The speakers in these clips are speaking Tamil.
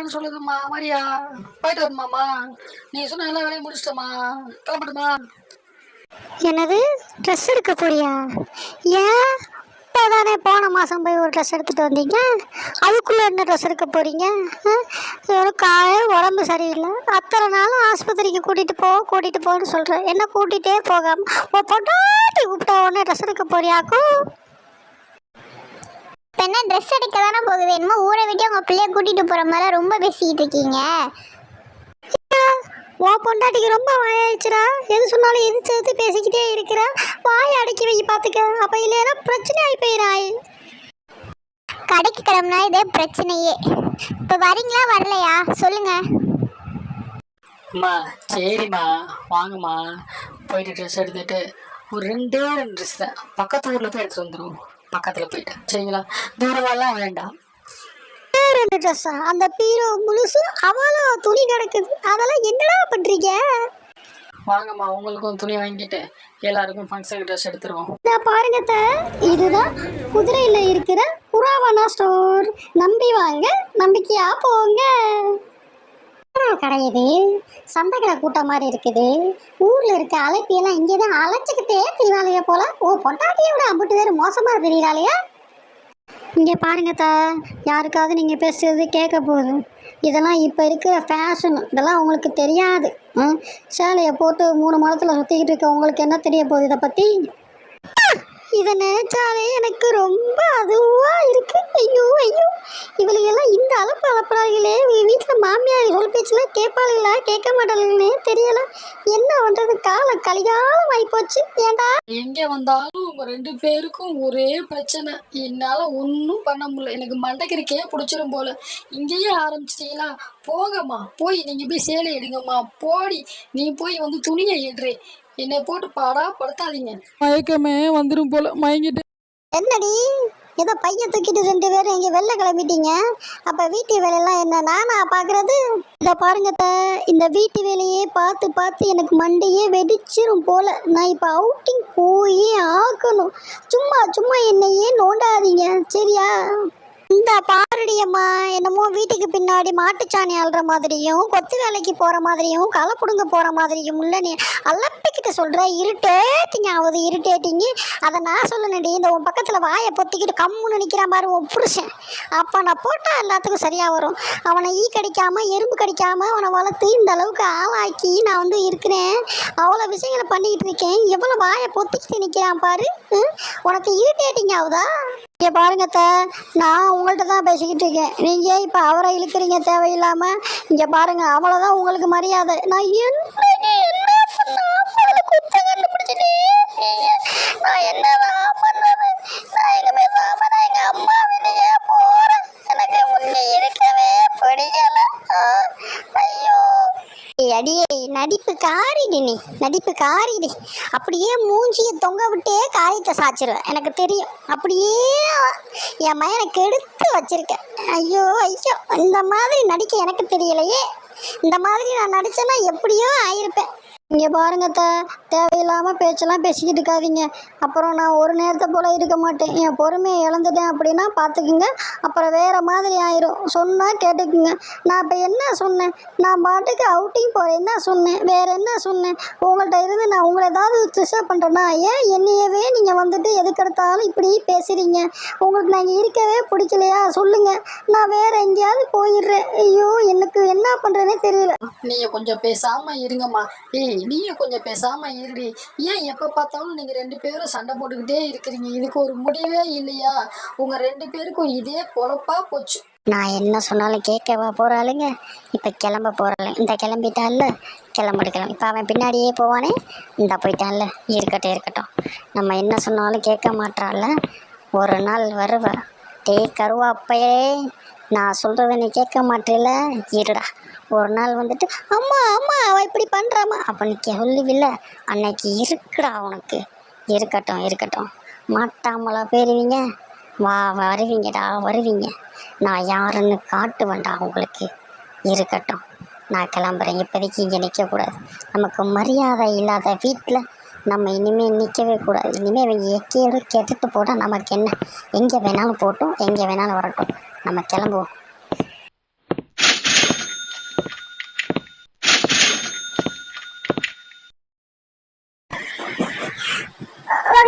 வரேன்னு சொல்லுதும்மா. வரியா? போயிட்டு வரணுமாம்மா? நீ சொன்ன எல்லா வேலையும் முடிச்சிட்டம்மா. கிளம்பட்டுமா? என்னது ட்ரெஸ் எடுக்க போறியா? ஏன் இப்போதானே போன மாதம் போய் ஒரு ட்ரெஸ் எடுத்துகிட்டு வந்தீங்க, அதுக்குள்ளே என்ன ட்ரெஸ் எடுக்க போகிறீங்க? காலையில் உடம்பு சரியில்லை, அத்தனை நாள் ஆஸ்பத்திரிக்கு கூட்டிகிட்டு போன்னு சொல்கிறேன். என்ன கூட்டிகிட்டே போகாமல் பொட்டாட்டி கூப்பிட்டா உடனே ட்ரெஸ் எடுக்க போறியாக்கும்? இப்போ என்ன ட்ரெஸ் எடுக்க தானே போகுது? என்னமோ ஊரை விட்டு உங்கள் பிள்ளைய கூட்டிகிட்டு போகிற மாதிரி ரொம்ப பேசிக்கிட்டு இருக்கீங்க. உன் பொண்டாட்டிக்கு ரொம்ப வாயாயிடுச்சுரா. எது சொன்னாலும் எதிர்த்து பேசிக்கிட்டே இருக்கிற. வாயை அடக்கி வை பார்த்துக்க. அப்போ இல்லைன்னா பிரச்சனை ஆகி போயிடாய். கடைக்கு கிளம்புனா இதே பிரச்சனையே. இப்போ வரீங்களா வரலையா சொல்லுங்க. அம்மா சரிம்மா, வாங்கம்மா. போயிட்டு ட்ரெஸ் எடுத்துட்டு ஒரு ரெண்டே ட்ரெஸ் தான் பக்கத்து ஊரில் போய் எடுத்துகிட்டு வந்துடுவோம். பக்கத்தில் போயிட்டு சரிங்களா? தூரமாலாம் வேண்டாம். ரெண்டு ட்ரெஸ்ஸா? அந்த பீரோ முழுசு அவ்வளோ துணி கிடக்குது. அதெல்லாம் என்னடா பண்ணுறீங்க? வாங்கம்மா, உங்களுக்கும் துணி வாங்கிட்டு எல்லாருக்கும் ஃபங்க்ஷனுக்கு ட்ரெஸ் எடுத்துருவோம். நான் பாருங்க, இதுதான் குதிரையில் இருக்கிற புறாவனா ஸ்டோர். நம்பி வாங்க, நம்பிக்கையா போங்க. கிடையாது, சந்தைகளை கூட்டம் மாதிரி இருக்குது. ஊரில் இருக்க அழைப்பியெல்லாம் இங்கே தான் அழைச்சிக்கிட்டே திரிவாளையா போல. பொட்டாட்டியை விட அம்பிட்டு வேறு மோசமாக தெரியுறாளையா? இங்கே பாருங்க யாருக்காவது நீங்கள் பேசுறது கேட்க போகுது. இதெல்லாம் இப்போ இருக்கிற ஃபேஷன், இதெல்லாம் உங்களுக்கு தெரியாது. சேலையை போட்டு 3 மாதத்தில் சுற்றிக்கிட்டு இருக்க உங்களுக்கு என்ன தெரிய போகுது இதை பற்றி? இதை நினைச்சாலே எனக்கு ரொம்ப அதுவாக இருக்கு. ஐயோ ஐயோ, இவளுகெல்லாம் இந்த அலப்புறாங்களே. வீட்டில் மாமியார் சொல் பேச்சுலாம் கேட்பாளுங்களா கேட்க மாட்டாளுங்களே தெரியல. என்ன பண்ணுறது? கலிகாலம் ஆகிப்போச்சு. ஏண்டா எங்கே வந்தாலும் உங்க 2 பேருக்கும் ஒரே பிரச்சனை. என்னால் ஒன்றும் பண்ண முடியல. எனக்கு மண்டைக்கறிக்கே பிடிச்சிரும் போல. இங்கேயே ஆரம்பிச்சிட்டீங்களா? போங்கம்மா, போய் நீங்கள் போய் சேலை எடுங்கம்மா. போடி, நீ போய் வந்து துணியை எடுறே. என்னை போட்டு பாடா படுத்தாதீங்க. மயக்கமே வந்துடும் போல. மயங்கிட்டு என்னடி ஏதோ பையன் தூக்கிட்டு 2 பேரும் இங்கே வெளில கிளம்பிட்டீங்க. அப்போ வீட்டு வேலையெல்லாம் என்ன நானா பார்க்குறது? இதை பாருங்க இந்த வீட்டு வேலையே பார்த்து பார்த்து எனக்கு மண்டையே வெடிச்சிரும் போல. நான் இப்போ அவுட்டிங் போயே ஆக்கணும். சும்மா சும்மா என்னையே நோண்டாதீங்க சரியா? இந்த பாரடியம்மா என்னமோ வீட்டுக்கு பின்னாடி மாட்டுச்சாணி அள்ளுற மாதிரியும், கொத்து வேலைக்கு போகிற மாதிரியும், களை பிடுங்க போகிற மாதிரியும் இல்லை. நீ அல்லப்பிக்கிட்ட சொல்கிற. இரிட்டேட்டிங்க ஆகுது, இரிட்டேட்டிங்க. அதை நான் சொல்லணுடி. இந்த உன் பக்கத்தில் வாயை பொத்திக்கிட்டு கம்முன்னு நிற்கிறான் பாரு உன் புருஷன். அப்போ நான் போட்டால் எல்லாத்துக்கும் சரியாக வரும். அவனை கடிக்காமல் எறும்பு கடிக்காமல் அவனை வளர்த்து இந்த அளவுக்கு ஆளாக்கி நான் வந்து இருக்கிறேன். அவ்வளோ விஷயங்களை பண்ணிக்கிட்டு இருக்கேன். எவ்வளோ வாயை பொத்திக்கிட்டு நிற்கிறான் பாரு. உனக்கு இரிட்டேட்டிங் ஆகுதா? இங்கே பாருங்க நான் உங்கள்கிட்ட தான் பேசிக்கிட்டு இருக்கேன். நீங்கள் இப்போ அவரை இழுக்கிறீங்க தேவையில்லாமல். இங்கே பாருங்கள், அவ்வளோதான் உங்களுக்கு மரியாதை. நான் குத்தம் கண்டுபிடிச்சிட்டேன். நான் என்னதான் பண்ணுறது? நான் எங்கள் பேசாமல் நான் எங்கள் அம்மா வீட்டையே போகிறேன். எனக்கு முன்னே இருக்கவே பிடிக்கல. ஐயோ அடியே, நடிப்பு காரிடி. நீ நடிப்பு காரிடி. அப்படியே மூஞ்சியை தொங்க விட்டே காரியத்தை சாச்சிருவேன். எனக்கு தெரியும். அப்படியே என் மயனுக்கு எடுத்து வச்சிருக்கேன். ஐயோ ஐயோ, இந்த மாதிரி நடிக்க எனக்கு தெரியலையே. இந்த மாதிரி நான் நடிச்சேன்னா எப்படியோ ஆயிருப்பேன். இங்கே பாருங்க தேவையில்லாமல் பேச்செல்லாம் பேசிக்கிட்டு இருக்காதீங்க. அப்புறம் நான் ஒரு நேரத்தை போல் இருக்க மாட்டேன். என் பொறுமையை இழந்துட்டேன் அப்படின்னா பார்த்துக்குங்க. அப்புறம் வேறு மாதிரி ஆயிரும். சொன்னால் கேட்டுக்குங்க. நான் இப்போ என்ன சொன்னேன்? நான் பாட்டுக்கு அவுட்டிங் போகிறேன் தான் சொன்னேன். வேறு என்ன சொன்னேன்? உங்கள்கிட்ட இருந்து நான் உங்களை ஏதாவது டிஸ்டர்ப் பண்ணுறேன்னா? ஏன் என்னையவே நீங்கள் வந்துட்டு எதுக்கெடுத்தாலும் இப்படி பேசுகிறீங்க? உங்களுக்கு நான் இங்கே இருக்கவே பிடிக்கலையா சொல்லுங்கள். நான் வேறு எங்கேயாவது போயிடுறேன். ஐயோ, எனக்கு என்ன பண்ணுறேன்னே தெரியல. நீங்கள் கொஞ்சம் பேசாமல் இருங்கம்மா. நீயும் கொஞ்சம் பேசாமல் இருடி. ஏன் எப்போ பார்த்தாலும் நீங்கள் 2 பேரும் சண்டை போட்டுக்கிட்டே இருக்கிறீங்க? இதுக்கு ஒரு முடிவே இல்லையா? உங்கள் 2 பேருக்கும் இதே பொழப்பா போச்சு. நான் என்ன சொன்னாலும் கேட்கவா போகிறாளுங்க? இப்போ கிளம்ப போகிறாள். இந்த கிளம்பிட்டான்ல, கிளம்பிடுக்கலாம். இப்போ அவன் பின்னாடியே போவானே, இந்த போயிட்டான்ல. இருக்கட்டும். நம்ம என்ன சொன்னாலும் கேட்க மாட்டாள்ல. ஒரு நாள் வருவ. கருவாப்பையே, நான் சொல்கிறத நீ கேட்க மாட்டேல, இருடா. ஒரு நாள் வந்துட்டு அம்மா அவள் இப்படி பண்ணுறாம்மா அப்போ நீ சொல்லுவில்ல, அன்னைக்கு இருக்குடா உனக்கு. இருக்கட்டும். மாட்டாமலா போயிருவீங்க? வருவீங்க. நான் யாருன்னு காட்டுவேன்டா உங்களுக்கு. இருக்கட்டும், நான் கிளம்புறேன். இப்போதைக்கு இங்கே நிற்கக்கூடாது. நமக்கு மரியாதை இல்லாத வீட்டில் நம்ம இனிமேல் நிற்கவே கூடாது. இனிமேல் இவங்க எக்கையோடு கேட்டுட்டு போட்டால் நமக்கு என்ன? எங்கே வேணாலும் போட்டும், எங்கே வேணாலும் வரட்டும். நம்ம கிளம்புவோம்.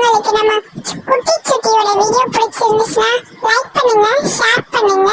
உங்களுக்கு நம்ம குட்டி சுட்டியோட வீடியோ பிடிச்சிருந்துச்சுன்னா லைக் பண்ணுங்க, ஷேர் பண்ணுங்க,